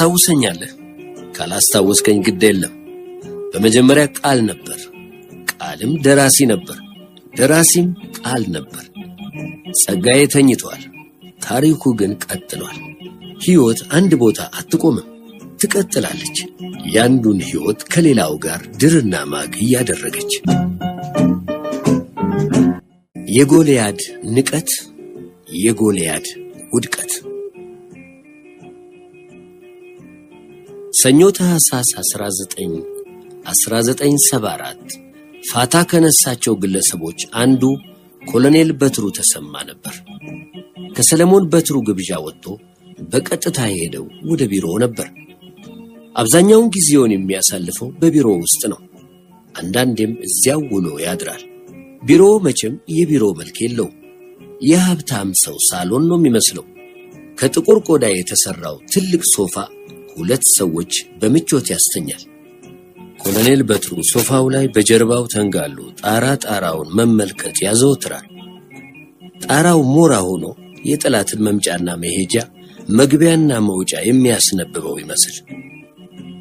ታስታውሰኛለህ? ካላስታወስከኝ ግድ የለም። በመጀመሪያ ቃል ነበር፣ ቃልም ደራሲ ነበር፣ ደራሲም ቃል ነበር። ጸጋዬ ተኝቷል፣ ታሪኩ ግን ቀጥሏል። ሕይወት አንድ ቦታ አትቆምም፣ ትቀጥላለች። ያንዱን ሕይወት ከሌላው ጋር ድርና ማግ እያደረገች። የጎልያድ ንቀት፣ የጎልያድ ውድቀት። ሰኞ ታኅሳስ 1974 ፋታ ከነሳቸው ግለሰቦች አንዱ ኮሎኔል በትሩ ተሰማ ነበር። ከሰለሞን በትሩ ግብዣ ወጥቶ በቀጥታ የሄደው ወደ ቢሮ ነበር። አብዛኛውን ጊዜውን የሚያሳልፈው በቢሮ ውስጥ ነው። አንዳንዴም እዚያው ውሎ ያድራል። ቢሮ መቼም የቢሮ መልክ የለውም። የሀብታም ሰው ሳሎን ነው የሚመስለው። ከጥቁር ቆዳ የተሰራው ትልቅ ሶፋ ሁለት ሰዎች በምቾት ያስተኛል። ኮሎኔል በትሩ ሶፋው ላይ በጀርባው ተንጋሎ ጣራውን መመልከት ያዘወትራል። ጣራው ሞራ ሆኖ የጠላትን መምጫና መሄጃ መግቢያና መውጫ የሚያስነብበው ይመስል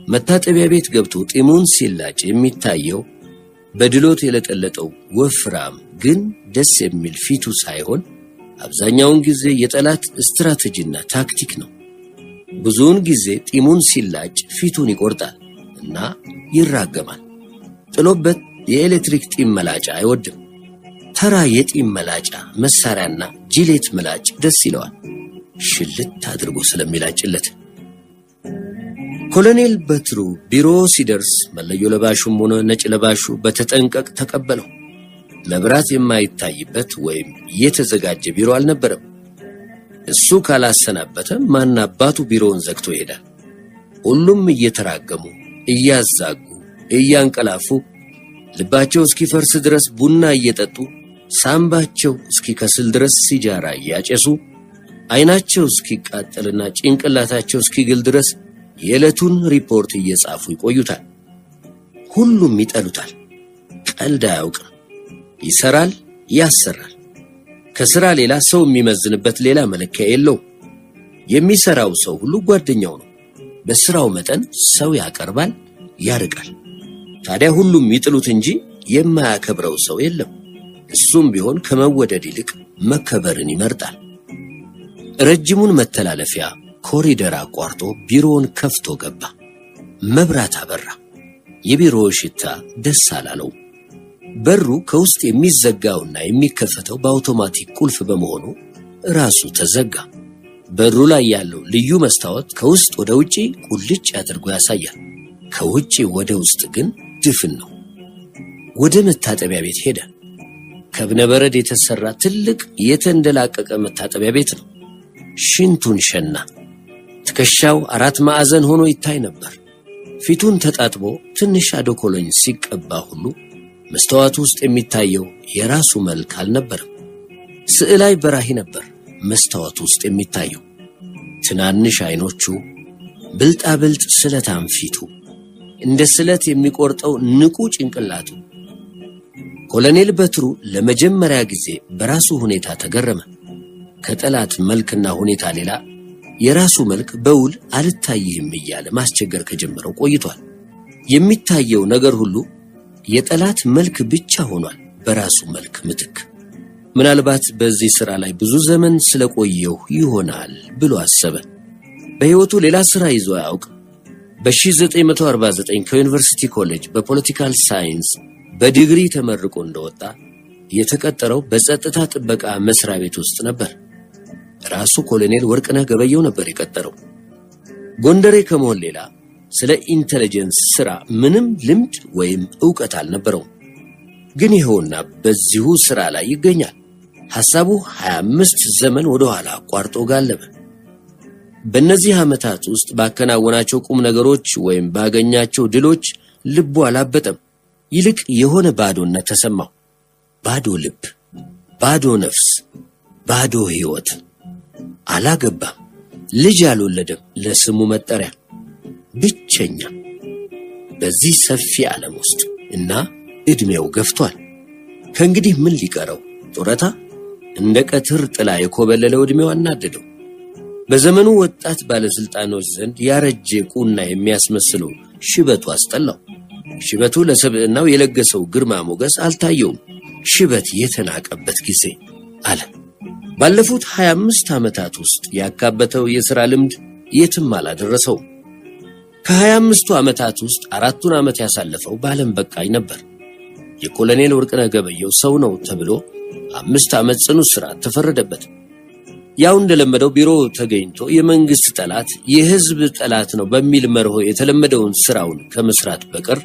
መታጠቢያ ቤት ገብቶ ጢሙን ሲላጭ የሚታየው በድሎት የለጠለጠው ወፍራም ግን ደስ የሚል ፊቱ ሳይሆን አብዛኛውን ጊዜ የጠላት ስትራቴጂና ታክቲክ ነው። ብዙውን ጊዜ ጢሙን ሲላጭ ፊቱን ይቆርጣል እና ይራገማል። ጥሎበት የኤሌክትሪክ ጢም መላጫ አይወድም። ተራ የጢም መላጫ መሳሪያና ጂሌት ምላጭ ደስ ይለዋል፣ ሽልት አድርጎ ስለሚላጭለት። ኮሎኔል በትሩ ቢሮ ሲደርስ መለዮ ለባሹም ሆነ ነጭ ለባሹ በተጠንቀቅ ተቀበለው። መብራት የማይታይበት ወይም የተዘጋጀ ቢሮ አልነበረም። እሱ ካላሰናበተ ማን አባቱ ቢሮውን ዘግቶ ይሄዳል? ሁሉም እየተራገሙ እያዛጉ እያንቀላፉ ልባቸው እስኪፈርስ ድረስ ቡና እየጠጡ ሳምባቸው እስኪከስል ድረስ ሲጃራ እያጨሱ አይናቸው እስኪቃጠልና ጭንቅላታቸው እስኪግል ድረስ የዕለቱን ሪፖርት እየጻፉ ይቆዩታል። ሁሉም ይጠሉታል። ቀልድ አያውቅም። ይሰራል፣ ያሰራል። ከሥራ ሌላ ሰው የሚመዝንበት ሌላ መለኪያ የለው። የሚሰራው ሰው ሁሉ ጓደኛው ነው። በሥራው መጠን ሰው ያቀርባል፣ ያርቃል። ታዲያ ሁሉም ይጥሉት እንጂ የማያከብረው ሰው የለም። እሱም ቢሆን ከመወደድ ይልቅ መከበርን ይመርጣል። ረጅሙን መተላለፊያ ኮሪደር አቋርጦ ቢሮውን ከፍቶ ገባ። መብራት አበራ። የቢሮው ሽታ ደስ አላለው። በሩ ከውስጥ የሚዘጋውና የሚከፈተው በአውቶማቲክ ቁልፍ በመሆኑ ራሱ ተዘጋ። በሩ ላይ ያለው ልዩ መስታወት ከውስጥ ወደ ውጪ ቁልጭ አድርጎ ያሳያል። ከውጪ ወደ ውስጥ ግን ድፍን ነው። ወደ መታጠቢያ ቤት ሄደ። ከእብነበረድ የተሰራ ትልቅ የተንደላቀቀ መታጠቢያ ቤት ነው። ሽንቱን ሸና። ትከሻው 4 ማዕዘን ሆኖ ይታይ ነበር። ፊቱን ተጣጥቦ ትንሽ አዶኮሎኝ ሲቀባ ሁሉ መስተዋቱ ውስጥ የሚታየው የራሱ መልክ አልነበረም። ስዕላይ በራሂ ነበር መስተዋቱ ውስጥ የሚታየው። ትናንሽ አይኖቹ፣ ብልጣብልጥ ስለታም ፊቱ፣ እንደ ስለት የሚቆርጠው ንቁ ጭንቅላቱ። ኮሎኔል በትሩ ለመጀመሪያ ጊዜ በራሱ ሁኔታ ተገረመ። ከጠላት መልክና ሁኔታ ሌላ የራሱ መልክ በውል አልታይህም እያለ ማስቸገር ከጀመረው ቆይቷል። የሚታየው ነገር ሁሉ የጠላት መልክ ብቻ ሆኗል በራሱ መልክ ምትክ። ምናልባት በዚህ ሥራ ላይ ብዙ ዘመን ስለቆየው ይሆናል ብሎ አሰበ። በሕይወቱ ሌላ ሥራ ይዞ አያውቅም። በ1949 ከዩኒቨርሲቲ ኮሌጅ በፖለቲካል ሳይንስ በዲግሪ ተመርቆ እንደወጣ የተቀጠረው በጸጥታ ጥበቃ መስሪያ ቤት ውስጥ ነበር። ራሱ ኮሎኔል ወርቅነህ ገበየው ነበር የቀጠረው። ጎንደሬ ከመሆን ሌላ ስለ ኢንተለጀንስ ሥራ ምንም ልምድ ወይም ዕውቀት አልነበረውም። ግን ይኸውና በዚሁ ሥራ ላይ ይገኛል። ሐሳቡ 25 ዘመን ወደ ኋላ አቋርጦ ጋለበ። በእነዚህ ዓመታት ውስጥ ባከናወናቸው ቁም ነገሮች ወይም ባገኛቸው ድሎች ልቡ አላበጠም። ይልቅ የሆነ ባዶነት ተሰማው። ባዶ ልብ፣ ባዶ ነፍስ፣ ባዶ ሕይወት። አላገባም፣ ልጅ አልወለደም። ለስሙ መጠሪያ ብቸኛ በዚህ ሰፊ ዓለም ውስጥ እና ዕድሜው ገፍቷል። ከእንግዲህ ምን ሊቀረው? ጡረታ? እንደ ቀትር ጥላ የኮበለለው ዕድሜው አናደደው። በዘመኑ ወጣት ባለስልጣኖች ዘንድ ያረጀ ቁና የሚያስመስለው ሽበቱ አስጠላው። ሽበቱ ለሰብዕናው የለገሰው ግርማ ሞገስ አልታየውም። ሽበት የተናቀበት ጊዜ አለ። ባለፉት 25 ዓመታት ውስጥ ያካበተው የሥራ ልምድ የትም አላደረሰው። ከ25ቱ ዓመታት ውስጥ 4ቱን ዓመት ያሳለፈው ባለም በቃኝ ነበር። የኮሎኔል ወርቅነህ ገበየሁ ሰው ነው ተብሎ 5 ዓመት ጽኑ እስራት ተፈረደበት። ያው እንደለመደው ቢሮ ተገኝቶ የመንግስት ጠላት የህዝብ ጠላት ነው በሚል መርሆ የተለመደውን ስራውን ከመስራት በቀር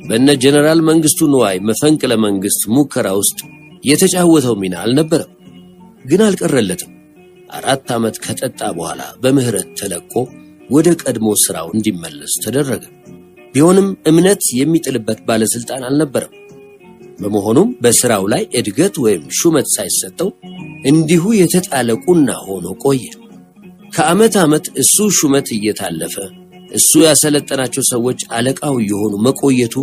በእነ ጀነራል መንግስቱ ንዋይ መፈንቅለ መንግስት ሙከራ ውስጥ የተጫወተው ሚና አልነበረም። ግን አልቀረለትም። 4 ዓመት ከጠጣ በኋላ በምህረት ተለቆ ወደ ቀድሞ ስራው እንዲመለስ ተደረገ። ቢሆንም እምነት የሚጥልበት ባለስልጣን አልነበረም። በመሆኑም በስራው ላይ እድገት ወይም ሹመት ሳይሰጠው እንዲሁ የተጣለ ቁና ሆኖ ቆየ። ከዓመት ዓመት እሱ ሹመት እየታለፈ እሱ ያሰለጠናቸው ሰዎች አለቃው የሆኑ መቆየቱ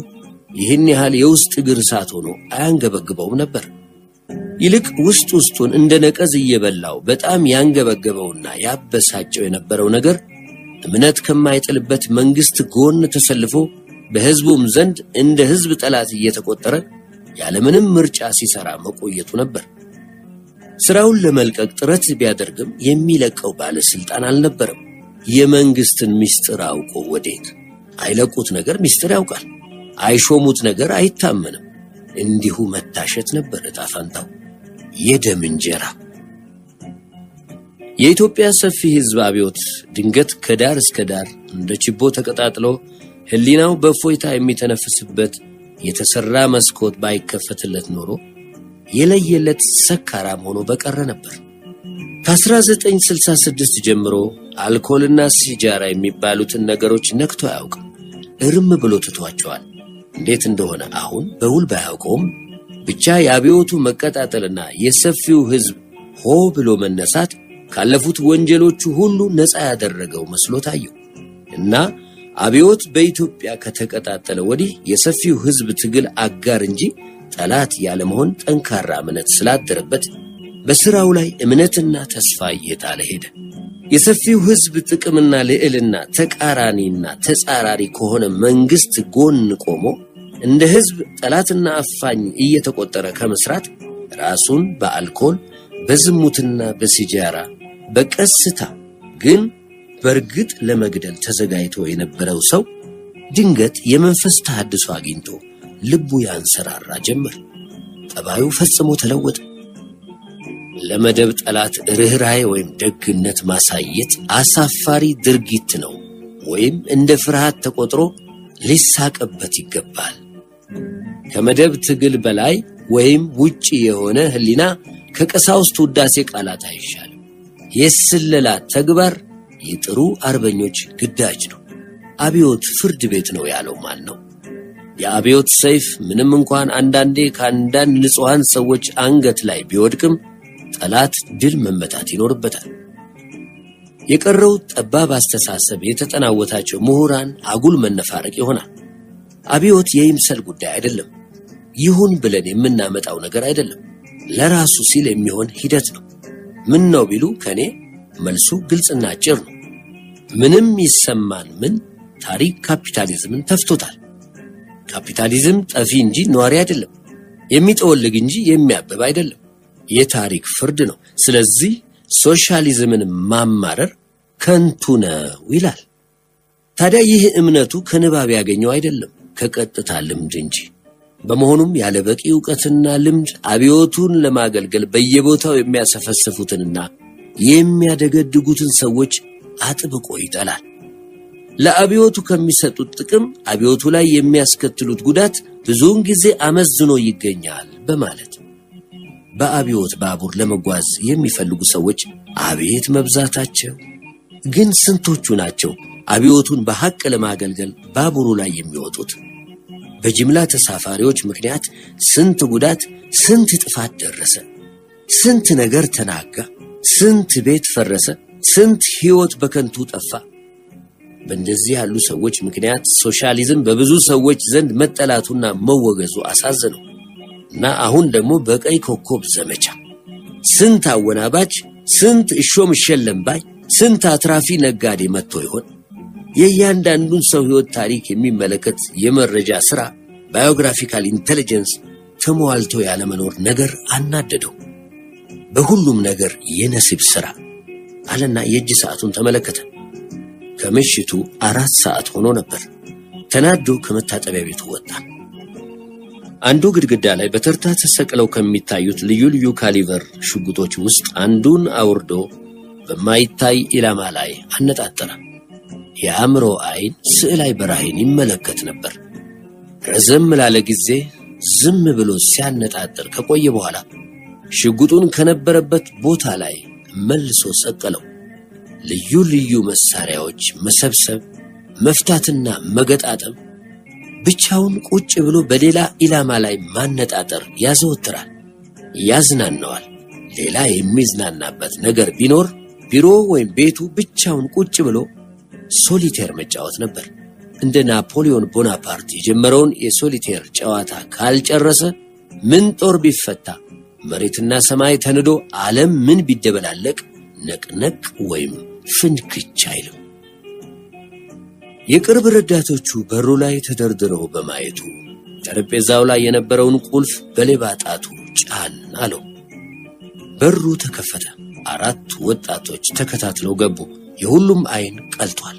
ይህን ያህል የውስጥ እግር እሳት ሆኖ አያንገበግበውም ነበር። ይልቅ ውስጥ ውስጡን እንደ ነቀዝ እየበላው በጣም ያንገበገበውና ያበሳጨው የነበረው ነገር እምነት ከማይጥልበት መንግስት ጎን ተሰልፎ በህዝቡም ዘንድ እንደ ህዝብ ጠላት እየተቆጠረ ያለምንም ምርጫ ሲሰራ መቆየቱ ነበር። ስራውን ለመልቀቅ ጥረት ቢያደርግም የሚለቀው ባለስልጣን አልነበረም። የመንግስትን ምስጢር አውቆ ወዴት አይለቁት ነገር ምስጢር ያውቃል፣ አይሾሙት ነገር አይታመንም። እንዲሁ መታሸት ነበር ዕጣ ፈንታው። የደም እንጀራ። የኢትዮጵያ ሰፊ ህዝብ አብዮት ድንገት ከዳር እስከ ዳር እንደ ችቦ ተቀጣጥሎ ህሊናው በፎይታ የሚተነፍስበት የተሰራ መስኮት ባይከፈትለት ኖሮ የለየለት ሰካራም ሆኖ በቀረ ነበር። ከ1966 ጀምሮ አልኮልና ሲጃራ የሚባሉትን ነገሮች ነክቶ አያውቅም። እርም ብሎ ትቷቸዋል። እንዴት እንደሆነ አሁን በውል ባያውቀውም ብቻ የአብዮቱ መቀጣጠልና የሰፊው ህዝብ ሆ ብሎ መነሳት ካለፉት ወንጀሎቹ ሁሉ ነፃ ያደረገው መስሎ ታየው እና አብዮት በኢትዮጵያ ከተቀጣጠለ ወዲህ የሰፊው ህዝብ ትግል አጋር እንጂ ጠላት ያለመሆን ጠንካራ እምነት ስላደረበት በስራው ላይ እምነትና ተስፋ እየጣለ ሄደ። የሰፊው ህዝብ ጥቅምና ልዕልና ተቃራኒና ተጻራሪ ከሆነ መንግስት ጎን ቆሞ እንደ ህዝብ ጠላትና አፋኝ እየተቆጠረ ከመስራት ራሱን በአልኮል በዝሙትና በሲጃራ በቀስታ ግን በርግጥ ለመግደል ተዘጋጅቶ የነበረው ሰው ድንገት የመንፈስ ተሐድሶ አግኝቶ ልቡ ያንሰራራ ጀመር። ጠባዩ ፈጽሞ ተለወጠ። ለመደብ ጠላት ርህራሄ ወይም ደግነት ማሳየት አሳፋሪ ድርጊት ነው ወይም እንደ ፍርሃት ተቆጥሮ ሊሳቀበት ይገባል። ከመደብ ትግል በላይ ወይም ውጪ የሆነ ህሊና ከቀሳውስት ውዳሴ ቃላት አይሻልም። የስለላ ተግባር የጥሩ አርበኞች ግዳጅ ነው። አብዮት ፍርድ ቤት ነው ያለው ማን ነው? የአብዮት ሰይፍ ምንም እንኳን አንዳንዴ ከአንዳንድ ንጹሃን ሰዎች አንገት ላይ ቢወድቅም ጠላት ድል መመታት ይኖርበታል። የቀረው ጠባብ አስተሳሰብ የተጠናወታቸው ምሁራን አጉል መነፋረቅ ይሆናል። አብዮት የይምሰል ጉዳይ አይደለም። ይሁን ብለን የምናመጣው ነገር አይደለም። ለራሱ ሲል የሚሆን ሂደት ነው። ምን ነው ቢሉ ከኔ መልሱ ግልጽና አጭር ነው። ምንም ይሰማን ምን ታሪክ ካፒታሊዝምን ተፍቶታል። ካፒታሊዝም ጠፊ እንጂ ነዋሪ አይደለም። የሚጠወልግ እንጂ የሚያብብ አይደለም። የታሪክ ፍርድ ነው። ስለዚህ ሶሻሊዝምን ማማረር ከንቱ ነው ይላል። ታዲያ ይህ እምነቱ ከንባብ ያገኘው አይደለም፣ ከቀጥታ ልምድ እንጂ። በመሆኑም ያለ በቂ ዕውቀትና ልምድ አብዮቱን ለማገልገል በየቦታው የሚያሰፈስፉትንና የሚያደገድጉትን ሰዎች አጥብቆ ይጠላል። ለአብዮቱ ከሚሰጡት ጥቅም አብዮቱ ላይ የሚያስከትሉት ጉዳት ብዙውን ጊዜ አመዝኖ ይገኛል በማለት በአብዮት ባቡር ለመጓዝ የሚፈልጉ ሰዎች አቤት መብዛታቸው! ግን ስንቶቹ ናቸው አብዮቱን በሐቅ ለማገልገል ባቡሩ ላይ የሚወጡት? በጅምላ ተሳፋሪዎች ምክንያት ስንት ጉዳት፣ ስንት ጥፋት ደረሰ፣ ስንት ነገር ተናጋ፣ ስንት ቤት ፈረሰ፣ ስንት ሕይወት በከንቱ ጠፋ። በእንደዚህ ያሉ ሰዎች ምክንያት ሶሻሊዝም በብዙ ሰዎች ዘንድ መጠላቱና መወገዙ አሳዘነው እና አሁን ደግሞ በቀይ ኮከብ ዘመቻ ስንት አወናባች፣ ስንት እሾም ሸለም ባይ ስንት አትራፊ ነጋዴ መጥቶ ይሆን? የእያንዳንዱን ሰው ሕይወት ታሪክ የሚመለከት የመረጃ ሥራ ባዮግራፊካል ኢንተለጀንስ ተሟልቶ ያለመኖር ነገር አናደደው። በሁሉም ነገር የነሲብ ሥራ አለና የእጅ ሰዓቱን ተመለከተ። ከምሽቱ 4 ሰዓት ሆኖ ነበር። ተናዶ ከመታጠቢያ ቤቱ ወጣ። አንዱ ግድግዳ ላይ በተርታ ተሰቅለው ከሚታዩት ልዩ ልዩ ካሊበር ሽጉጦች ውስጥ አንዱን አውርዶ በማይታይ ኢላማ ላይ አነጣጠረ። የአእምሮ አይን ስዕላዊ በራሄን ይመለከት ነበር። ረዘም ላለ ጊዜ ዝም ብሎ ሲያነጣጥር ከቆየ በኋላ ሽጉጡን ከነበረበት ቦታ ላይ መልሶ ሰቀለው። ልዩ ልዩ መሳሪያዎች መሰብሰብ፣ መፍታትና መገጣጠም፣ ብቻውን ቁጭ ብሎ በሌላ ኢላማ ላይ ማነጣጠር ያዘወትራል፣ ያዝናናዋል። ሌላ የሚዝናናበት ነገር ቢኖር ቢሮ ወይም ቤቱ ብቻውን ቁጭ ብሎ ሶሊቴር መጫወት ነበር። እንደ ናፖሊዮን ቦናፓርት የጀመረውን የሶሊቴር ጨዋታ ካልጨረሰ ምን ጦር ቢፈታ መሬትና ሰማይ ተንዶ ዓለም ምን ቢደበላለቅ ነቅነቅ ወይም ፍንክች አይልም። የቅርብ ረዳቶቹ በሩ ላይ ተደርድረው በማየቱ ጠረጴዛው ላይ የነበረውን ቁልፍ በሌባ ጣቱ ጫን አለው። በሩ ተከፈተ። 4 ወጣቶች ተከታትለው ገቡ። የሁሉም አይን ቀልቷል።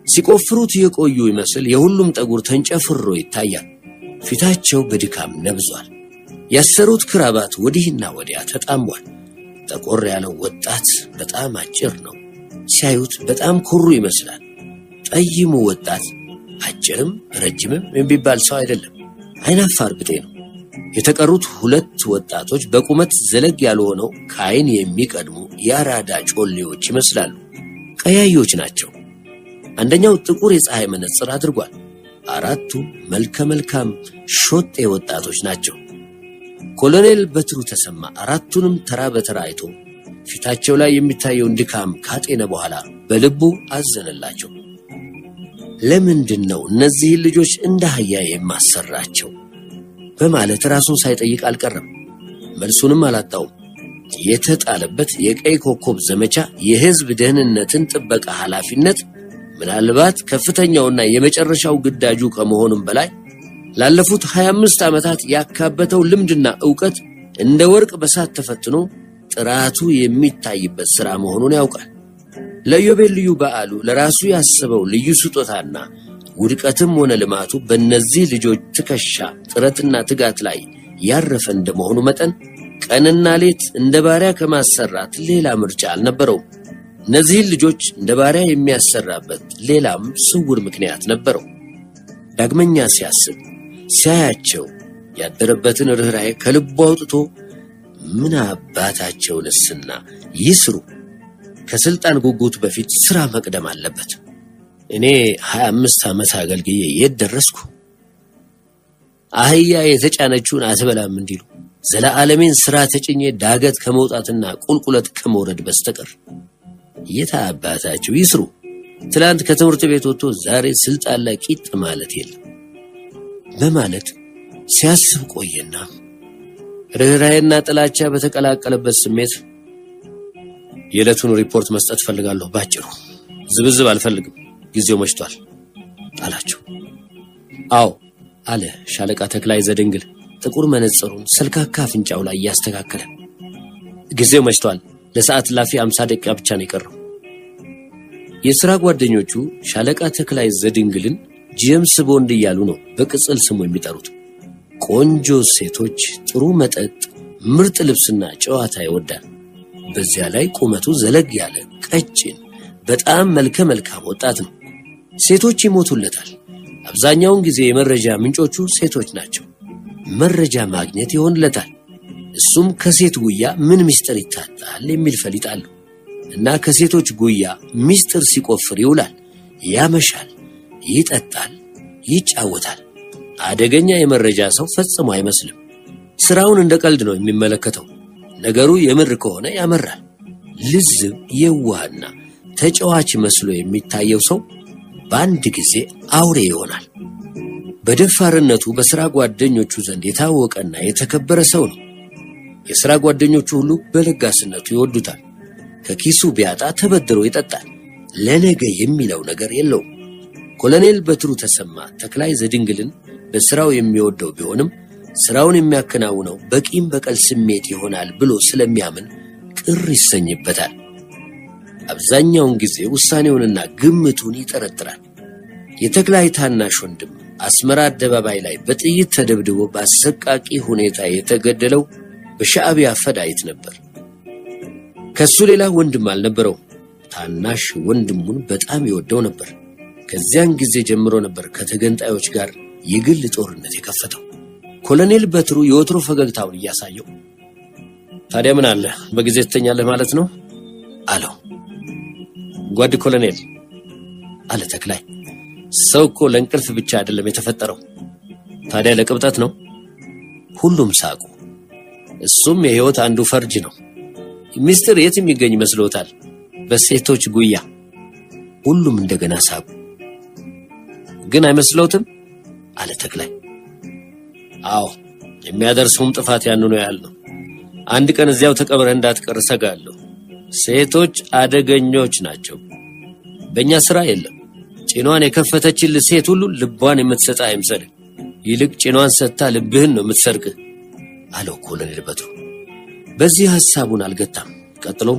ሲቆፍሩት የቆዩ ይመስል የሁሉም ጠጉር ተንጨፍሮ ይታያል። ፊታቸው በድካም ነብዟል። ያሰሩት ክራባት ወዲህና ወዲያ ተጣሟል። ጠቆር ያለው ወጣት በጣም አጭር ነው። ሲያዩት በጣም ኩሩ ይመስላል። ጠይሙ ወጣት አጭርም ረጅምም የሚባል ሰው አይደለም። አይናፋር ብጤ ነው። የተቀሩት 2 ወጣቶች በቁመት ዘለግ ያሉ ሆነው ከአይን የሚቀድሙ የአራዳ ጮሌዎች ይመስላሉ። ቀያዮች ናቸው። አንደኛው ጥቁር የፀሐይ መነጽር አድርጓል። 4ቱ መልከ መልካም ሾጤ ወጣቶች ናቸው። ኮሎኔል በትሩ ተሰማ 4ቱንም ተራ በተራ አይቶ ፊታቸው ላይ የሚታየውን ድካም ካጤነ በኋላ በልቡ አዘነላቸው። ለምንድን ነው እነዚህን ልጆች እንደ አህያ የማሰራቸው በማለት ራሱን ሳይጠይቅ አልቀረም። መልሱንም አላጣውም። የተጣለበት የቀይ ኮከብ ዘመቻ የሕዝብ ደህንነትን ጥበቃ ኃላፊነት ምናልባት ከፍተኛውና የመጨረሻው ግዳጁ ከመሆኑም በላይ ላለፉት 25 ዓመታት ያካበተው ልምድና ዕውቀት እንደ ወርቅ በሳት ተፈትኖ ጥራቱ የሚታይበት ሥራ መሆኑን ያውቃል። ለኢዮቤልዩ በዓሉ ለራሱ ያሰበው ልዩ ስጦታና ውድቀትም ሆነ ልማቱ በእነዚህ ልጆች ትከሻ ጥረትና ትጋት ላይ ያረፈ እንደመሆኑ መጠን ቀንና ሌት እንደ ባሪያ ከማሰራት ሌላ ምርጫ አልነበረውም። እነዚህን ልጆች እንደ ባሪያ የሚያሰራበት ሌላም ስውር ምክንያት ነበረው። ዳግመኛ ሲያስብ ሲያያቸው ያደረበትን ርኅራኄ ከልቡ አውጥቶ ምን አባታቸው ልስና ይስሩ፣ ከስልጣን ጉጉት በፊት ሥራ መቅደም አለበት። እኔ 25 ዓመት አገልግዬ የት ደረስኩ? አህያ የተጫነችውን አትበላም እንዲሉ ዘለዓለሜን ሥራ ተጭኜ ዳገት ከመውጣትና ቁልቁለት ከመውረድ በስተቀር የት አባታቸው ይስሩ። ትላንት ከትምህርት ቤት ወጥቶ ዛሬ ስልጣን ላይ ቂጥ ማለት የለም በማለት ሲያስብ ቆየና ርኅራኄና ጥላቻ በተቀላቀለበት ስሜት የዕለቱን ሪፖርት መስጠት ፈልጋለሁ። ባጭሩ ዝብዝብ አልፈልግም፣ ጊዜው መሽቷል አላቸው። አዎ አለ ሻለቃ ተክላይ ዘድንግል ጥቁር መነጽሩን ሰልካካ አፍንጫው ላይ እያስተካከለ። ጊዜው መሽቷል፣ ለሰዓት ላፊ 50 ደቂቃ ብቻ ነው የቀረው። የሥራ ጓደኞቹ ሻለቃ ተክላይ ዘድንግልን ጄምስ ቦንድ እያሉ ነው በቅጽል ስሙ የሚጠሩት። ቆንጆ ሴቶች፣ ጥሩ መጠጥ፣ ምርጥ ልብስና ጨዋታ ይወዳል። በዚያ ላይ ቁመቱ ዘለግ ያለ ቀጭን፣ በጣም መልከ መልካም ወጣት ነው። ሴቶች ይሞቱለታል። አብዛኛውን ጊዜ የመረጃ ምንጮቹ ሴቶች ናቸው። መረጃ ማግኘት ይሆንለታል። እሱም ከሴት ጉያ ምን ምስጢር ይታጣል የሚል ፈሊጥ አለው እና ከሴቶች ጉያ ምስጢር ሲቆፍር ይውላል። ያመሻል፣ ይጠጣል፣ ይጫወታል። አደገኛ የመረጃ ሰው ፈጽሞ አይመስልም። ስራውን እንደ ቀልድ ነው የሚመለከተው። ነገሩ የምር ከሆነ ያመራል። ልዝብ፣ የዋህና ተጫዋች መስሎ የሚታየው ሰው በአንድ ጊዜ አውሬ ይሆናል። በደፋርነቱ በሥራ ጓደኞቹ ዘንድ የታወቀና የተከበረ ሰው ነው። የሥራ ጓደኞቹ ሁሉ በለጋስነቱ ይወዱታል። ከኪሱ ቢያጣ ተበድሮ ይጠጣል። ለነገ የሚለው ነገር የለውም። ኮሎኔል በትሩ ተሰማ ተክላይ ዘድንግልን በስራው የሚወደው ቢሆንም ስራውን የሚያከናውነው በቂም በቀል ስሜት ይሆናል ብሎ ስለሚያምን ቅር ይሰኝበታል። አብዛኛውን ጊዜ ውሳኔውንና ግምቱን ይጠረጥራል። የተክላይ ታናሽ ወንድም አስመራ አደባባይ ላይ በጥይት ተደብድቦ በአሰቃቂ ሁኔታ የተገደለው በሻዕቢያ ፈዳይት ነበር። ከሱ ሌላ ወንድም አልነበረው። ታናሽ ወንድሙን በጣም ይወደው ነበር። ከዚያን ጊዜ ጀምሮ ነበር ከተገንጣዮች ጋር የግል ጦርነት የከፈተው። ኮሎኔል በትሩ የወትሮ ፈገግታውን እያሳየው ታዲያ ምን አለ በጊዜ ትተኛለህ ማለት ነው አለው። ጓድ ኮሎኔል አለ ተክላይ፣ ሰው እኮ ለእንቅልፍ ብቻ አይደለም የተፈጠረው። ታዲያ ለቅብጠት ነው? ሁሉም ሳቁ። እሱም የህይወት አንዱ ፈርጅ ነው። ሚስጥር የት የሚገኝ መስሎታል? በሴቶች ጉያ። ሁሉም እንደገና ሳቁ። ግን አይመስለውትም አለ ተክላይ። አዎ የሚያደርሰውም ጥፋት ያንኑ ያህል ነው። አንድ ቀን እዚያው ተቀብረህ እንዳትቀር እሰጋለሁ። ሴቶች አደገኞች ናቸው። በእኛ ስራ የለም። ጭኗን የከፈተችል ሴት ሁሉ ልቧን የምትሰጣ አይምሰልህ። ይልቅ ጭኗን ሰጥታ ልብህን ነው የምትሰርቅህ አለው ኮሎኔል በትሩ። በዚህ ሐሳቡን አልገታም። ቀጥሎ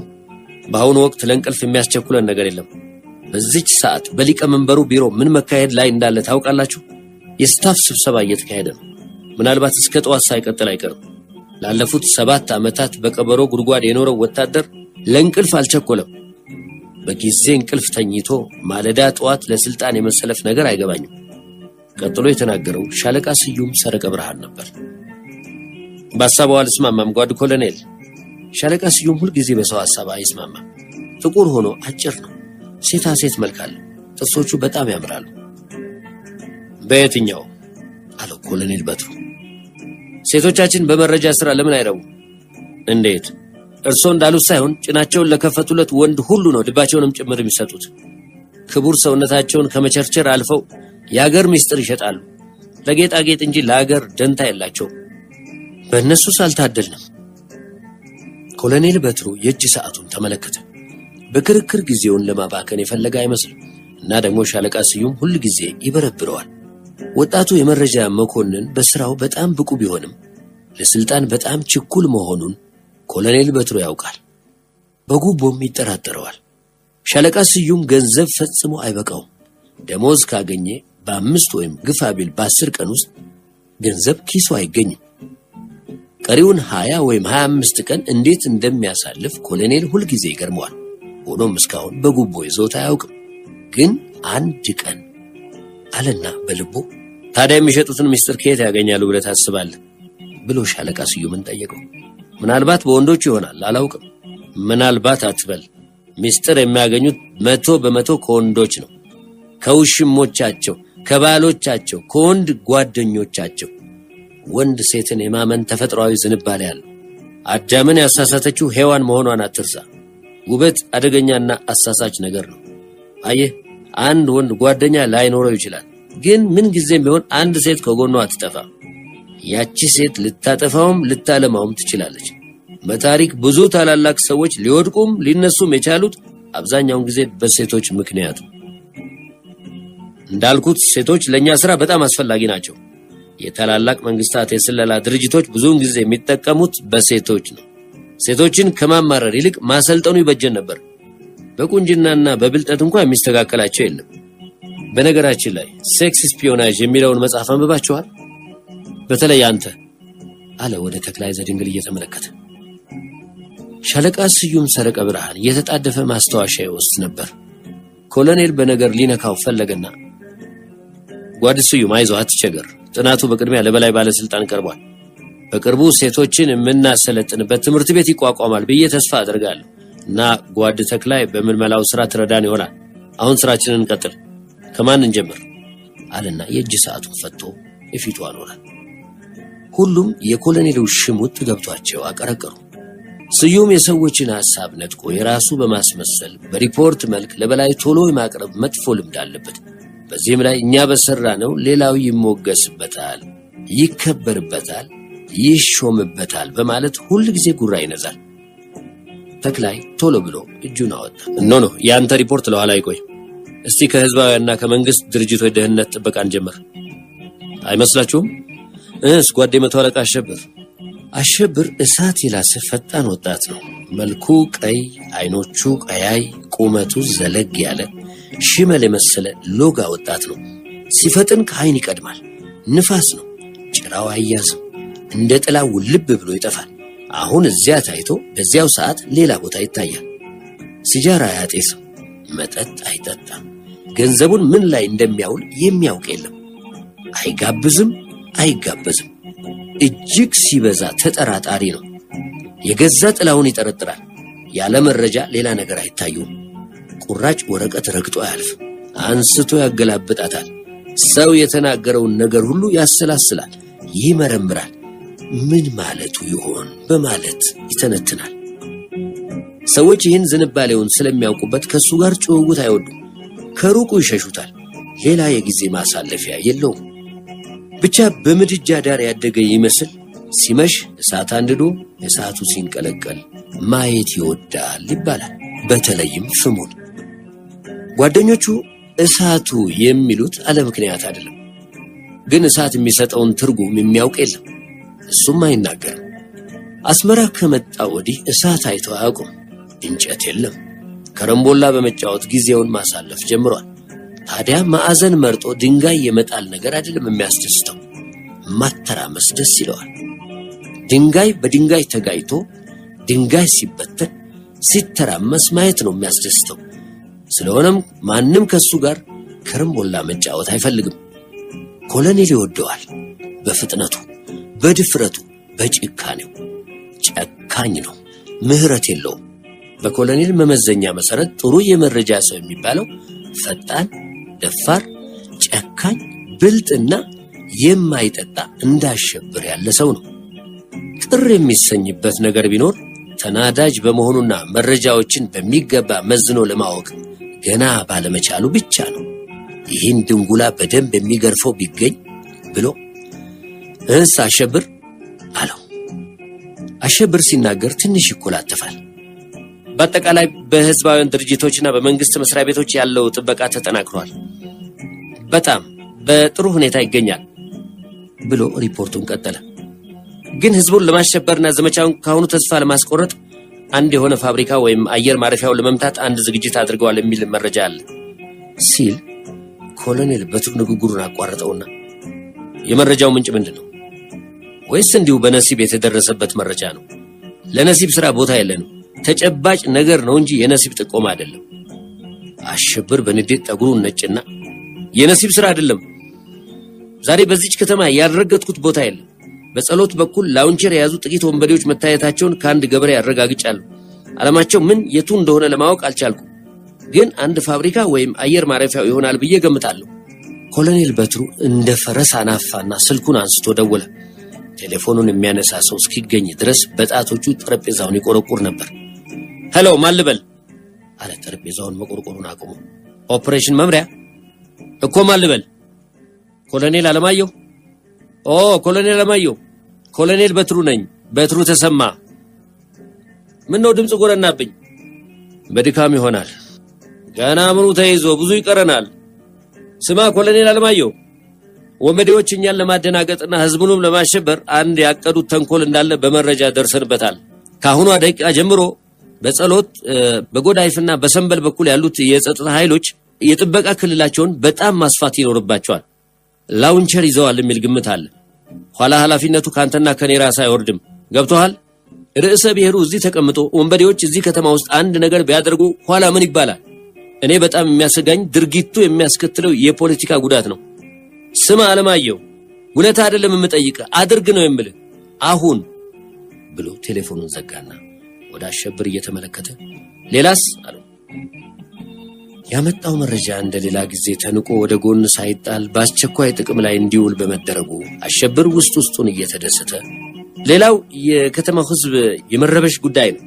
በአሁኑ ወቅት ለእንቅልፍ የሚያስቸኩለን ነገር የለም። በዚች ሰዓት በሊቀመንበሩ ቢሮ ምን መካሄድ ላይ እንዳለ ታውቃላችሁ? የስታፍ ስብሰባ እየተካሄደ ነው። ምናልባት እስከ ጠዋት ሳይቀጥል አይቀርም። ላለፉት 7 ዓመታት በቀበሮ ጉድጓድ የኖረው ወታደር ለእንቅልፍ አልቸኮለም። በጊዜ እንቅልፍ ተኝቶ ማለዳ ጠዋት ለስልጣን የመሰለፍ ነገር አይገባኝም። ቀጥሎ የተናገረው ሻለቃ ስዩም ሰረቀ ብርሃን ነበር። በሐሳቡ አልስማማም ጓድ ኮሎኔል። ሻለቃ ስዩም ሁልጊዜ በሰው ሐሳብ አይስማማም። ጥቁር ሆኖ አጭር ነው። ሴታ ሴት መልክ አለው። ጥርሶቹ በጣም ያምራሉ። በየትኛው አለው ኮሎኔል በትሩ። ሴቶቻችን በመረጃ ስራ ለምን አይረቡ? እንዴት? እርስዎ እንዳሉት ሳይሆን ጭናቸውን ለከፈቱለት ወንድ ሁሉ ነው ልባቸውንም ጭምር የሚሰጡት። ክቡር ሰውነታቸውን ከመቸርቸር አልፈው የአገር ምስጢር ይሸጣሉ። ለጌጣጌጥ እንጂ ለአገር ደንታ የላቸውም። በእነሱስ አልታደልንም። ኮሎኔል በትሩ የእጅ ሰዓቱን ተመለከተ። በክርክር ጊዜውን ለማባከን የፈለገ አይመስልም እና ደግሞ ሻለቃ ስዩም ሁል ጊዜ ይበረብረዋል። ወጣቱ የመረጃ መኮንን በስራው በጣም ብቁ ቢሆንም ለስልጣን በጣም ችኩል መሆኑን ኮሎኔል በትሩ ያውቃል። በጉቦም ይጠራጠረዋል። ሻለቃ ስዩም ገንዘብ ፈጽሞ አይበቃውም። ደሞዝ ካገኘ በ5 ወይም ግፋ ቢል በ10 ቀን ውስጥ ገንዘብ ኪሱ አይገኝም። ቀሪውን 20 ወይም 25 ቀን እንዴት እንደሚያሳልፍ ኮሎኔል ሁልጊዜ ይገርመዋል። ሆኖም እስካሁን በጉቦ ይዞት አያውቅም። ግን አንድ ቀን አለና በልቡ ታዲያ የሚሸጡትን ምስጢር ከየት ያገኛሉ ብለህ ታስባለህ ብሎ ሻለቃ ስዩምን ጠየቀው። ምናልባት በወንዶች ይሆናል፣ አላውቅም። ምናልባት አትበል። ምስጢር የሚያገኙት 100% ከወንዶች ነው። ከውሽሞቻቸው፣ ከባሎቻቸው፣ ከወንድ ጓደኞቻቸው። ወንድ ሴትን የማመን ተፈጥሯዊ ዝንባሌ ያለው። አዳምን ያሳሳተችው ሔዋን መሆኗን አትርሳ። ውበት አደገኛና አሳሳች ነገር ነው። አየህ፣ አንድ ወንድ ጓደኛ ላይኖረው ይችላል፣ ግን ምን ጊዜም ቢሆን አንድ ሴት ከጎኗ አትጠፋም። ያቺ ሴት ልታጠፋውም ልታለማውም ትችላለች። በታሪክ ብዙ ታላላቅ ሰዎች ሊወድቁም ሊነሱም የቻሉት አብዛኛውን ጊዜ በሴቶች ምክንያት። እንዳልኩት ሴቶች ለኛ ስራ በጣም አስፈላጊ ናቸው። የታላላቅ መንግስታት የስለላ ድርጅቶች ብዙውን ጊዜ የሚጠቀሙት በሴቶች ነው። ሴቶችን ከማማረር ይልቅ ማሰልጠኑ ይበጀን ነበር። በቁንጅናና በብልጠት እንኳን የሚስተካከላቸው የለም። በነገራችን ላይ ሴክስ ስፒዮናጅ የሚለውን መጽሐፍ አንብባችኋል? በተለይ አንተ አለ ወደ ተክላይ ዘድንግል እየተመለከተ። ሻለቃ ስዩም ሰረቀ ብርሃን እየተጣደፈ ማስታወሻ ይወስድ ነበር። ኮሎኔል በነገር ሊነካው ፈለገና ጓድ ስዩም አይዞህ፣ አትቸገር። ጥናቱ በቅድሚያ ለበላይ ባለስልጣን ቀርቧል። በቅርቡ ሴቶችን የምናሰለጥንበት ትምህርት ቤት ይቋቋማል ብዬ ተስፋ አደርጋለሁ እና ጓድ ተክላይ በምልመላው ስራ ትረዳን ይሆናል። አሁን ስራችንን እንቀጥል። ከማን እንጀምር አለና የእጅ ሰዓቱን ፈቶ የፊቱ አኖረ። ሁሉም የኮሎኔሉ ሽሙጥ ገብቷቸው አቀረቀሩ። ስዩም የሰዎችን ሐሳብ ነጥቆ የራሱ በማስመሰል በሪፖርት መልክ ለበላይ ቶሎ የማቅረብ መጥፎ ልምድ አለበት። በዚህም ላይ እኛ በሰራነው ሌላው ይሞገስበታል፣ ይከበርበታል፣ ይሾምበታል በማለት ሁል ጊዜ ጉራ ይነዛል። ተክላይ ቶሎ ብሎ እጁን አወጣ። ኖ ያንተ ሪፖርት ለኋላ ይቆይ። እስቲ ከህዝባዊና ከመንግስት ድርጅቶች ደህንነት ጥበቃን ጀምር። አይመስላችሁም? ጓዴ መቶ አለቃ አሸብር እሳት ይላስ ፈጣን ወጣት ነው። መልኩ ቀይ፣ አይኖቹ ቀያይ፣ ቁመቱ ዘለግ ያለ ሽመል የመሰለ ሎጋ ወጣት ነው። ሲፈጥን ከአይን ይቀድማል። ንፋስ ነው። ጭራው አያዝም። እንደ ጥላው ልብ ብሎ ይጠፋል። አሁን እዚያ ታይቶ በዚያው ሰዓት ሌላ ቦታ ይታያል። ሲጃራ አያጤስም። መጠጥ አይጠጣም። ገንዘቡን ምን ላይ እንደሚያውል የሚያውቅ የለም። አይጋብዝም፣ አይጋበዝም። እጅግ ሲበዛ ተጠራጣሪ ነው። የገዛ ጥላውን ይጠረጥራል። ያለ መረጃ ሌላ ነገር አይታዩም። ቁራጭ ወረቀት ረግጦ አያልፍ። አንስቶ ያገላብጣታል። ሰው የተናገረውን ነገር ሁሉ ያሰላስላል፣ ይመረምራል። ምን ማለቱ ይሆን በማለት ይተነትናል። ሰዎች ይህን ዝንባሌውን ስለሚያውቁበት ከሱ ጋር ጭውውት አይወዱም። ከሩቁ ይሸሹታል። ሌላ የጊዜ ማሳለፊያ የለውም። ብቻ በምድጃ ዳር ያደገ ይመስል ሲመሽ እሳት አንድዶ እሳቱ ሲንቀለቀል ማየት ይወዳል ይባላል። በተለይም ፍሙን። ጓደኞቹ እሳቱ የሚሉት አለ ምክንያት አይደለም። ግን እሳት የሚሰጠውን ትርጉም የሚያውቅ የለም። እሱም አይናገርም። አስመራ ከመጣ ወዲህ እሳት አይቶ አያውቁም። እንጨት የለም። ከረምቦላ በመጫወት ጊዜውን ማሳለፍ ጀምሯል። ታዲያ ማዕዘን መርጦ ድንጋይ የመጣል ነገር አይደለም የሚያስደስተው። ማተራመስ ደስ ይለዋል። ድንጋይ በድንጋይ ተጋይቶ ድንጋይ ሲበተን ሲተራመስ ማየት ነው የሚያስደስተው። ስለሆነም ማንም ከሱ ጋር ከረምቦላ መጫወት አይፈልግም። ኮሎኔል ይወደዋል። በፍጥነቱ፣ በድፍረቱ፣ በጭካኔው። ጨካኝ ነው። ምህረት የለውም። በኮሎኔል መመዘኛ መሰረት ጥሩ የመረጃ ሰው የሚባለው ፈጣን፣ ደፋር፣ ጨካኝ፣ ብልጥና የማይጠጣ እንዳሸብር ያለ ሰው ነው። ቅር የሚሰኝበት ነገር ቢኖር ተናዳጅ በመሆኑና መረጃዎችን በሚገባ መዝኖ ለማወቅ ገና ባለመቻሉ ብቻ ነው። ይህን ድንጉላ በደንብ የሚገርፈው ቢገኝ ብሎ አሸብር አለው። አሸብር ሲናገር ትንሽ ይኮላተፋል። በአጠቃላይ በህዝባዊያን ድርጅቶችና በመንግስት መስሪያ ቤቶች ያለው ጥበቃ ተጠናክሯል። በጣም በጥሩ ሁኔታ ይገኛል ብሎ ሪፖርቱን ቀጠለ። ግን ህዝቡን ለማሸበርና ዘመቻውን ካሁኑ ተስፋ ለማስቆረጥ አንድ የሆነ ፋብሪካ ወይም አየር ማረፊያውን ለመምታት አንድ ዝግጅት አድርገዋል የሚል መረጃ አለ ሲል ኮሎኔል በትሩ ንግግሩን አቋረጠውና የመረጃው ምንጭ ምንድን ነው? ወይስ እንዲሁ በነሲብ የተደረሰበት መረጃ ነው? ለነሲብ ስራ ቦታ የለንም። ተጨባጭ ነገር ነው እንጂ የነሲብ ጥቆማ አይደለም። አሸብር በንዴት ጠጉሩን ነጭና የነሲብ ስራ አይደለም። ዛሬ በዚች ከተማ ያልረገጥኩት ቦታ የለም። በጸሎት በኩል ላውንቸር የያዙ ጥቂት ወንበዴዎች መታየታቸውን ከአንድ ገበሬ አረጋግጫለሁ። ዓላማቸው ምን የቱ እንደሆነ ለማወቅ አልቻልኩም። ግን አንድ ፋብሪካ ወይም አየር ማረፊያው ይሆናል ብዬ ገምታለሁ። ኮሎኔል በትሩ እንደ ፈረስ አናፋና ስልኩን አንስቶ ደወለ። ቴሌፎኑን የሚያነሳ ሰው እስኪገኝ ድረስ በጣቶቹ ጠረጴዛውን ይቆረቁር ነበር። ሄሎ ማን ልበል አለ። ጠረጴዛውን መቆርቆሩን አቁሞ ኦፕሬሽን መምሪያ እኮ ማን ልበል? ኮሎኔል አለማየሁ። ኮሎኔል አለማየሁ። ኮሎኔል በትሩ ነኝ። በትሩ ተሰማ። ምን ነው ድምጽ ጎረናብኝ? በድካም ይሆናል። ገና ምኑ ተይዞ ብዙ ይቀረናል። ስማ ኮሎኔል አለማየሁ፣ ወንበዴዎች እኛን ለማደናገጥና ህዝቡንም ለማሸበር አንድ ያቀዱት ተንኮል እንዳለ በመረጃ ደርሰንበታል። ከአሁኗ ደቂቃ ጀምሮ በጸሎት በጎዳይፍና በሰንበል በኩል ያሉት የጸጥታ ኃይሎች የጥበቃ ክልላቸውን በጣም ማስፋት ይኖርባቸዋል። ላውንቸር ይዘዋል የሚል ግምት አለ። ኋላ ኃላፊነቱ ካንተና ከኔ ራስ አይወርድም። ገብቶሃል? ርዕሰ ብሔሩ እዚህ ተቀምጦ ወንበዴዎች እዚህ ከተማ ውስጥ አንድ ነገር ቢያደርጉ ኋላ ምን ይባላል? እኔ በጣም የሚያሰጋኝ ድርጊቱ የሚያስከትለው የፖለቲካ ጉዳት ነው። ስማ አለማየሁ፣ ውለታ አይደለም የምጠይቅህ፣ አድርግ ነው የምልህ አሁን ብሎ ቴሌፎኑን ዘጋና ወደ አሸብር እየተመለከተ ሌላስ አለው። ያመጣው መረጃ እንደሌላ ጊዜ ተንቆ ወደ ጎን ሳይጣል በአስቸኳይ ጥቅም ላይ እንዲውል በመደረጉ አሸብር ውስጡን እየተደሰተ፣ ሌላው የከተማው ህዝብ የመረበሽ ጉዳይ ነው።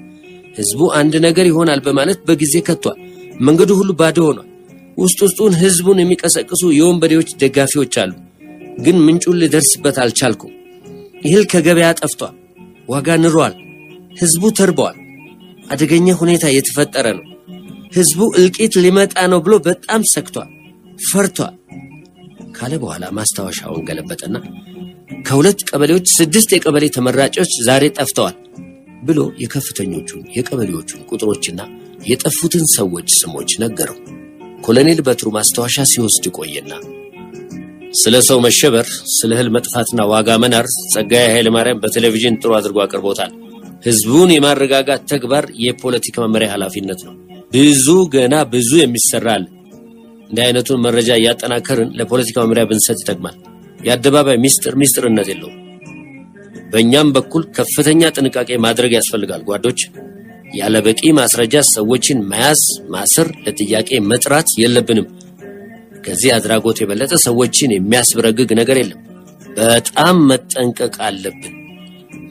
ህዝቡ አንድ ነገር ይሆናል በማለት በጊዜ ከቷል። መንገዱ ሁሉ ባዶ ሆኗል። ውስጡን ህዝቡን የሚቀሰቅሱ የወንበዴዎች ደጋፊዎች አሉ። ግን ምንጩን ልደርስበት አልቻልኩም። እህል ከገበያ ጠፍቷል። ዋጋ ንሯል። ህዝቡ ተርቧል። አደገኛ ሁኔታ የተፈጠረ ነው። ህዝቡ እልቂት ሊመጣ ነው ብሎ በጣም ሰክቷል፣ ፈርቷል ካለ በኋላ ማስታወሻውን ገለበጠና ከሁለት ቀበሌዎች 6 የቀበሌ ተመራጮች ዛሬ ጠፍተዋል ብሎ የከፍተኞቹን የቀበሌዎቹን ቁጥሮችና የጠፉትን ሰዎች ስሞች ነገረው። ኮሎኔል በትሩ ማስታወሻ ሲወስድ ቆየና ስለ ሰው መሸበር፣ ስለ እህል መጥፋትና ዋጋ መናር ጸጋዬ ኃይለ ማርያም በቴሌቪዥን ጥሩ አድርጎ አቅርቦታል። ህዝቡን የማረጋጋት ተግባር የፖለቲካ መመሪያ ኃላፊነት ነው። ገና ብዙ የሚሰራል። እንዲህ አይነቱን መረጃ እያጠናከርን ለፖለቲካ መመሪያ ብንሰጥ ይጠቅማል። የአደባባይ ሚስጥርነት የለውም። በእኛም በኩል ከፍተኛ ጥንቃቄ ማድረግ ያስፈልጋል ጓዶች። ያለ በቂ ማስረጃ ሰዎችን መያዝ፣ ማሰር፣ ለጥያቄ መጥራት የለብንም። ከዚህ አድራጎት የበለጠ ሰዎችን የሚያስበረግግ ነገር የለም። በጣም መጠንቀቅ አለብን።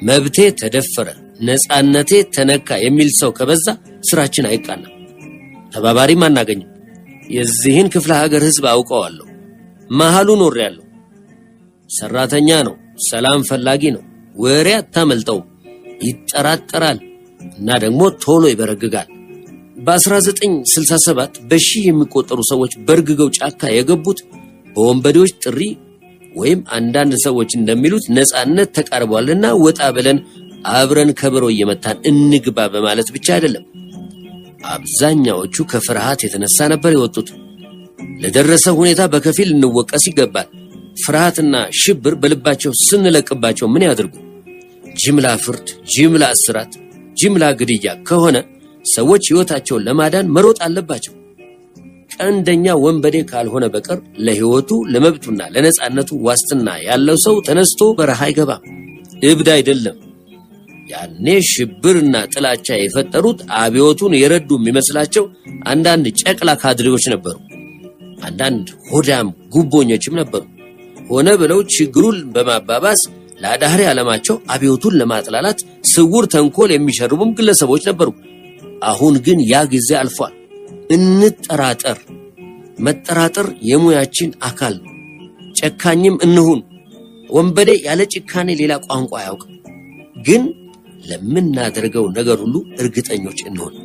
መብቴ ተደፈረ፣ ነፃነቴ ተነካ የሚል ሰው ከበዛ ስራችን አይቃናም፣ ተባባሪም አናገኝም። የዚህን ክፍለ ሀገር ህዝብ አውቀዋለሁ። መሃሉ ኖሬያለሁ። ሰራተኛ ነው፣ ሰላም ፈላጊ ነው፣ ወሬ አታመልጠውም፣ ይጠራጠራል እና ደግሞ ቶሎ ይበረግጋል። በ1967 በሺህ የሚቆጠሩ ሰዎች በርግገው ጫካ የገቡት በወንበዴዎች ጥሪ ወይም አንዳንድ ሰዎች እንደሚሉት ነፃነት ተቃርቧልና ወጣ ብለን አብረን ከበሮ እየመታን እንግባ በማለት ብቻ አይደለም። አብዛኛዎቹ ከፍርሃት የተነሳ ነበር የወጡት። ለደረሰው ሁኔታ በከፊል እንወቀስ ይገባል። ፍርሃትና ሽብር በልባቸው ስንለቅባቸው ምን ያድርጉ? ጅምላ ፍርድ፣ ጅምላ እስራት፣ ጅምላ ግድያ ከሆነ ሰዎች ህይወታቸውን ለማዳን መሮጥ አለባቸው። ቀንደኛ ወንበዴ ካልሆነ በቀር ለህይወቱ ለመብቱና ለነፃነቱ ዋስትና ያለው ሰው ተነስቶ በረሃ አይገባም። እብድ አይደለም። ያኔ ሽብርና ጥላቻ የፈጠሩት አብዮቱን የረዱ የሚመስላቸው አንዳንድ ጨቅላ ካድሬዎች ነበሩ። አንዳንድ ሆዳም ጉቦኞችም ነበሩ። ሆነ ብለው ችግሩን በማባባስ ለአዳህሪ ዓለማቸው አብዮቱን ለማጥላላት ስውር ተንኮል የሚሸርቡም ግለሰቦች ነበሩ። አሁን ግን ያ ጊዜ አልፏል። እንጠራጠር። መጠራጠር የሙያችን አካል ነው። ጨካኝም እንሁን። ወንበዴ ያለ ጭካኔ ሌላ ቋንቋ አያውቅም። ግን ለምናደርገው ነገር ሁሉ እርግጠኞች እንሆን።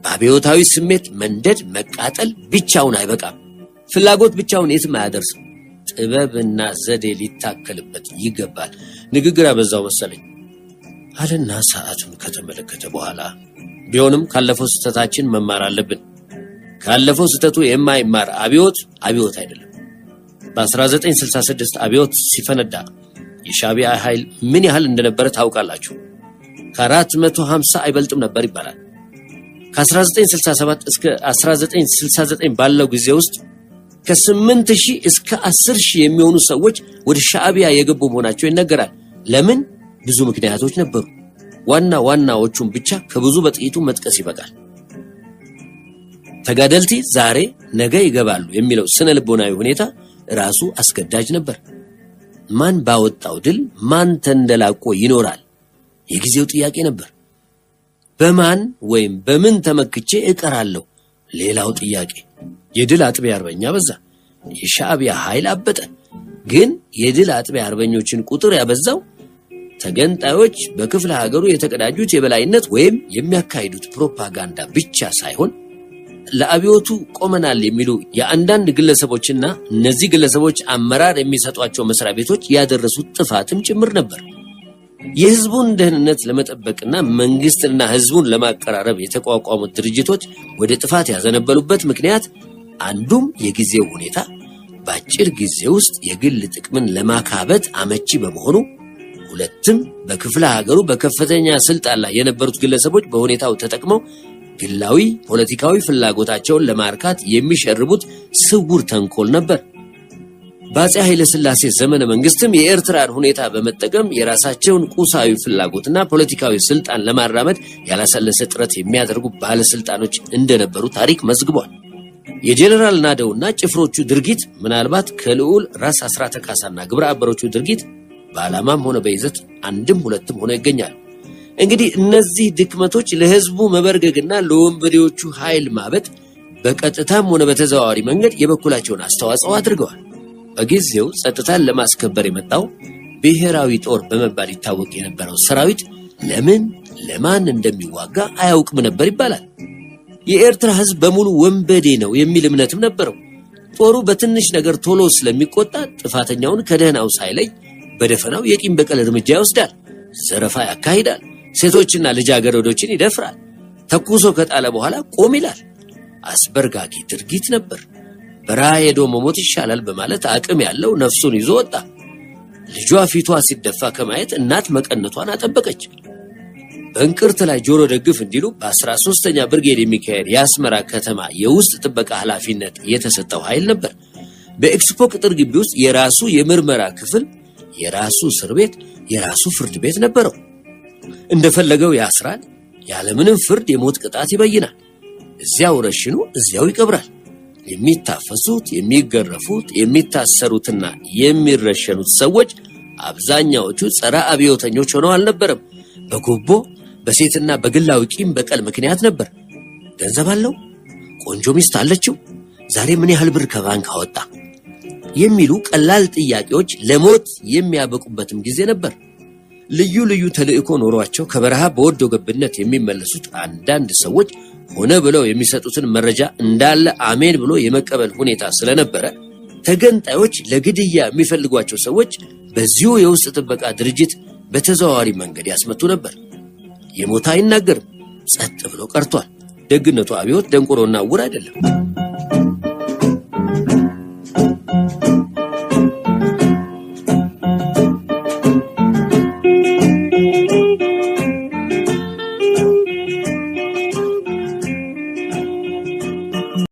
በአብዮታዊ ስሜት መንደድ፣ መቃጠል ብቻውን አይበቃም። ፍላጎት ብቻውን የትም አያደርስም። ጥበብና ዘዴ ሊታከልበት ይገባል። ንግግር አበዛው መሰለኝ አለና ሰዓቱን ከተመለከተ በኋላ ቢሆንም ካለፈው ስህተታችን መማር አለብን። ካለፈው ስህተቱ የማይማር አብዮት አይደለም። በ1966 አብዮት ሲፈነዳ የሻዕቢያ ኃይል ምን ያህል እንደነበረ ታውቃላችሁ? ከ450 አይበልጥም ነበር ይባላል። ከ1967 እስከ 1969 ባለው ጊዜ ውስጥ ከ8000 እስከ 10000 የሚሆኑ ሰዎች ወደ ሻዕቢያ የገቡ መሆናቸው ይነገራል። ለምን? ብዙ ምክንያቶች ነበሩ። ዋናዎቹን ብቻ ከብዙ በጥቂቱ መጥቀስ ይበቃል። ተጋደልቲ ዛሬ ነገ ይገባሉ የሚለው ስነ ልቦናዊ ሁኔታ ራሱ አስገዳጅ ነበር። ማን ባወጣው ድል ማን ተንደላቆ ይኖራል? የጊዜው ጥያቄ ነበር። በማን ወይም በምን ተመክቼ እቀራለሁ? ሌላው ጥያቄ። የድል አጥቢያ አርበኛ በዛ፣ የሻዕቢያ ኃይል አበጠ። ግን የድል አጥቢያ አርበኞችን ቁጥር ያበዛው ተገንጣዮች በክፍለ ሀገሩ የተቀዳጁት የበላይነት ወይም የሚያካሂዱት ፕሮፓጋንዳ ብቻ ሳይሆን ለአብዮቱ ቆመናል የሚሉ የአንዳንድ ግለሰቦችና እነዚህ ግለሰቦች አመራር የሚሰጧቸው መስሪያ ቤቶች ያደረሱት ጥፋትም ጭምር ነበር። የህዝቡን ደህንነት ለመጠበቅና መንግስትና ህዝቡን ለማቀራረብ የተቋቋሙት ድርጅቶች ወደ ጥፋት ያዘነበሉበት ምክንያት አንዱም የጊዜው ሁኔታ በአጭር ጊዜ ውስጥ የግል ጥቅምን ለማካበት አመቺ በመሆኑ፣ ሁለትም በክፍለ ሀገሩ በከፍተኛ ስልጣን ላይ የነበሩት ግለሰቦች በሁኔታው ተጠቅመው ግላዊ ፖለቲካዊ ፍላጎታቸውን ለማርካት የሚሸርቡት ስውር ተንኮል ነበር። በአፄ ኃይለ ሥላሴ ዘመነ መንግስትም የኤርትራን ሁኔታ በመጠቀም የራሳቸውን ቁሳዊ ፍላጎትና ፖለቲካዊ ስልጣን ለማራመድ ያላሰለሰ ጥረት የሚያደርጉ ባለስልጣኖች እንደነበሩ ታሪክ መዝግቧል። የጄኔራል ናደውና ጭፍሮቹ ድርጊት ምናልባት ከልዑል ራስ አስራተ ካሳና ግብረ አበሮቹ ድርጊት በዓላማም ሆነ በይዘት አንድም ሁለትም ሆነው ይገኛሉ። እንግዲህ እነዚህ ድክመቶች ለህዝቡ መበርገግና ለወንበዴዎቹ ኃይል ማበጥ በቀጥታም ሆነ በተዘዋዋሪ መንገድ የበኩላቸውን አስተዋጽኦ አድርገዋል። በጊዜው ጸጥታን ለማስከበር የመጣው ብሔራዊ ጦር በመባል ይታወቅ የነበረው ሰራዊት ለምን ለማን እንደሚዋጋ አያውቅም ነበር ይባላል። የኤርትራ ሕዝብ በሙሉ ወንበዴ ነው የሚል እምነትም ነበረው። ጦሩ በትንሽ ነገር ቶሎ ስለሚቆጣ ጥፋተኛውን ከደህናው ሳይለይ በደፈናው የቂም በቀል እርምጃ ይወስዳል፣ ዘረፋ ያካሂዳል፣ ሴቶችና ልጃገረዶችን ይደፍራል፣ ተኩሶ ከጣለ በኋላ ቆም ይላል። አስበርጋጊ ድርጊት ነበር። በረሃ ሄዶ መሞት ይሻላል በማለት አቅም ያለው ነፍሱን ይዞ ወጣ። ልጇ ፊቷ ሲደፋ ከማየት እናት መቀነቷን አጠበቀች። በእንቅርት ላይ ጆሮ ደግፍ እንዲሉ በ13ኛ ብርጌድ የሚካሄድ የአስመራ ከተማ የውስጥ ጥበቃ ኃላፊነት የተሰጠው ኃይል ነበር። በኤክስፖ ቅጥር ግቢ ውስጥ የራሱ የምርመራ ክፍል፣ የራሱ እስር ቤት፣ የራሱ ፍርድ ቤት ነበረው። እንደፈለገው ያስራል፣ ያለምንም ፍርድ የሞት ቅጣት ይበይናል። እዚያው ረሽኑ እዚያው ይቀብራል። የሚታፈሱት፣ የሚገረፉት፣ የሚታሰሩትና የሚረሸኑት ሰዎች አብዛኛዎቹ ጸረ አብዮተኞች ሆነው አልነበረም። በጉቦ በሴትና በግላዊ ቂም በቀል ምክንያት ነበር። ገንዘብ አለው፣ ቆንጆ ሚስት አለችው፣ ዛሬ ምን ያህል ብር ከባንክ አወጣ የሚሉ ቀላል ጥያቄዎች ለሞት የሚያበቁበትም ጊዜ ነበር። ልዩ ልዩ ተልእኮ ኖሯቸው ከበረሃ በወዶ ገብነት የሚመለሱት አንዳንድ ሰዎች ሆነ ብለው የሚሰጡትን መረጃ እንዳለ አሜን ብሎ የመቀበል ሁኔታ ስለነበረ ተገንጣዮች ለግድያ የሚፈልጓቸው ሰዎች በዚሁ የውስጥ ጥበቃ ድርጅት በተዘዋዋሪ መንገድ ያስመቱ ነበር። የሞታ አይናገርም፣ ጸጥ ብሎ ቀርቷል። ደግነቱ አብዮት ደንቆሮና ዕውር አይደለም።